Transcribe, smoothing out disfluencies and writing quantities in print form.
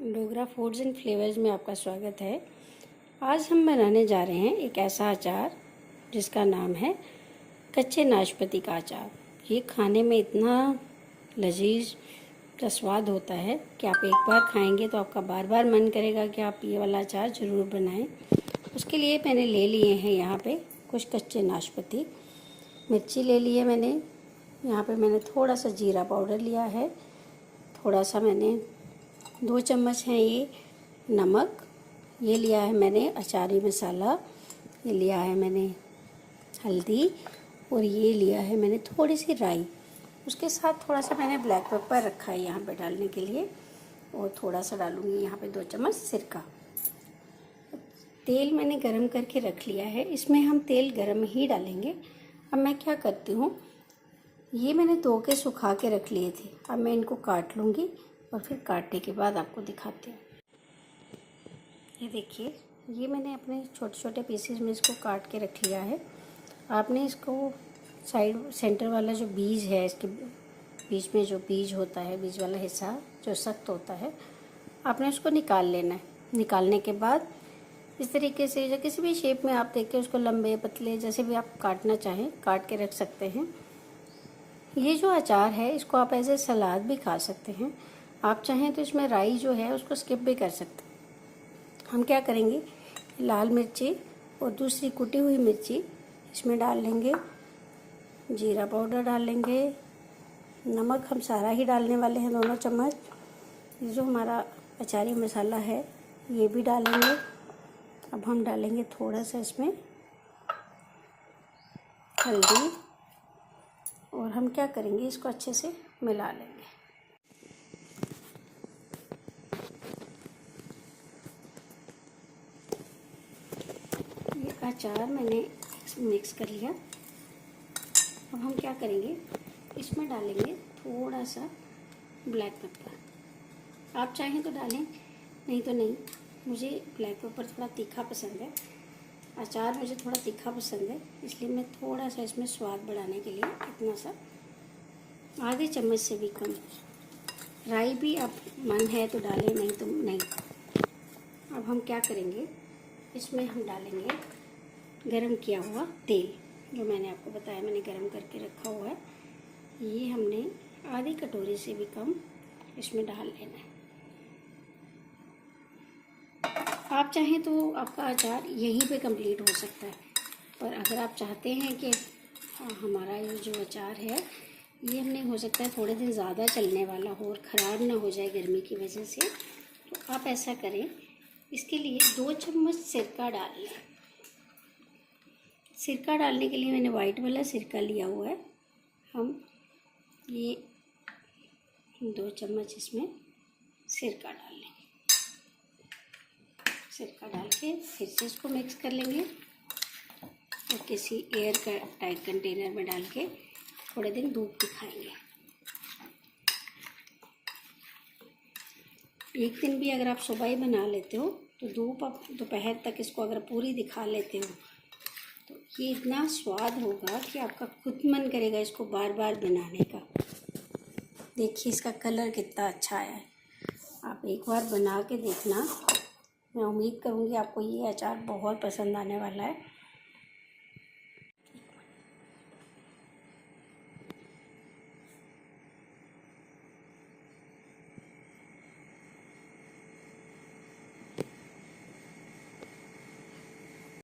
Dogra foods and flavours में आपका स्वागत है। आज हम बनाने जा रहे हैं एक ऐसा अचार जिसका नाम है कच्चे नाशपाती का अचार। ये खाने में इतना लजीज का स्वाद होता है कि आप एक बार खाएंगे तो आपका बार बार मन करेगा कि आप ये वाला अचार ज़रूर बनाएं। उसके लिए मैंने ले लिए हैं यहाँ पे कुछ कच्चे नाशपाती, मिर्ची ले ली है मैंने। यहाँ पे मैंने थोड़ा सा जीरा पाउडर लिया है, थोड़ा सा मैंने 2 चम्मच है ये नमक, ये लिया है मैंने अचारी मसाला, ये लिया है मैंने हल्दी और ये लिया है मैंने थोड़ी सी राई। उसके साथ थोड़ा सा मैंने ब्लैक पेपर रखा है यहाँ पे डालने के लिए और थोड़ा सा डालूँगी यहाँ पे 2 चम्मच सिरका। तेल मैंने गरम करके रख लिया है, इसमें हम तेल गरम ही डालेंगे। अब मैं क्या करती हूँ, ये मैंने धो के सुखा के रख लिए थे, अब मैं इनको काट लूँगी और फिर काटने के बाद आपको दिखाती हूँ। ये देखिए, ये मैंने अपने छोटे छोटे पीसेस में इसको काट के रख लिया है। आपने इसको साइड सेंटर वाला जो बीज है, इसके बीच में जो बीज होता है, बीज वाला हिस्सा जो सख्त होता है, आपने उसको निकाल लेना है। निकालने के बाद इस तरीके से या किसी भी शेप में आप देख के उसको लंबे पतले जैसे भी आप काटना चाहें काट के रख सकते हैं। ये जो अचार है इसको आप एज ए सलाद भी खा सकते हैं। आप चाहें तो इसमें राई जो है उसको स्किप भी कर सकते हैं। हम क्या करेंगे, लाल मिर्ची और दूसरी कुटी हुई मिर्ची इसमें डाल लेंगे, जीरा पाउडर डाल लेंगे, नमक हम सारा ही डालने वाले हैं 2 चम्मच। ये जो हमारा अचारी मसाला है ये भी डालेंगे। अब हम डालेंगे थोड़ा सा इसमें हल्दी और हम क्या करेंगे, इसको अच्छे से मिला लेंगे। ये अचार मैंने मिक्स कर लिया। अब हम क्या करेंगे, इसमें डालेंगे थोड़ा सा ब्लैक पेपर। आप चाहें तो डालें, नहीं तो नहीं। मुझे ब्लैक पेपर थोड़ा तीखा पसंद है, अचार मुझे थोड़ा तीखा पसंद है, इसलिए मैं थोड़ा सा इसमें स्वाद बढ़ाने के लिए इतना सा, आधे चम्मच से भी कम। राई भी आप मन है तो डालें, नहीं तो नहीं। अब हम क्या करेंगे, इसमें हम डालेंगे गरम किया हुआ तेल, जो मैंने आपको बताया मैंने गरम करके रखा हुआ है। ये हमने आधी कटोरी से भी कम इसमें डाल लेना है। आप चाहें तो आपका अचार यहीं पे कंप्लीट हो सकता है, पर अगर आप चाहते हैं कि हमारा ये जो अचार है ये हमने हो सकता है थोड़े दिन ज़्यादा चलने वाला हो और ख़राब ना हो जाए गर्मी की वजह से, तो आप ऐसा करें। इसके लिए 2 चम्मच सिरका डाल लें। सिरका डालने के लिए मैंने वाइट वाला सिरका लिया हुआ है। हम ये 2 चम्मच इसमें सिरका डाल लेंगे। सिरका डाल के फिर से इसको मिक्स कर लेंगे और किसी एयर का टाइट कंटेनर में डाल के थोड़े दिन धूप दिखाएंगे। एक दिन भी अगर आप सुबह ही बना लेते हो तो धूप आप दोपहर तक इसको अगर पूरी दिखा लेते हो तो ये इतना स्वाद होगा कि आपका खुद मन करेगा इसको बार बार बनाने का। देखिए इसका कलर कितना अच्छा आया है। आप एक बार बना के देखना, मैं उम्मीद करूँगी आपको ये अचार बहुत पसंद आने वाला है।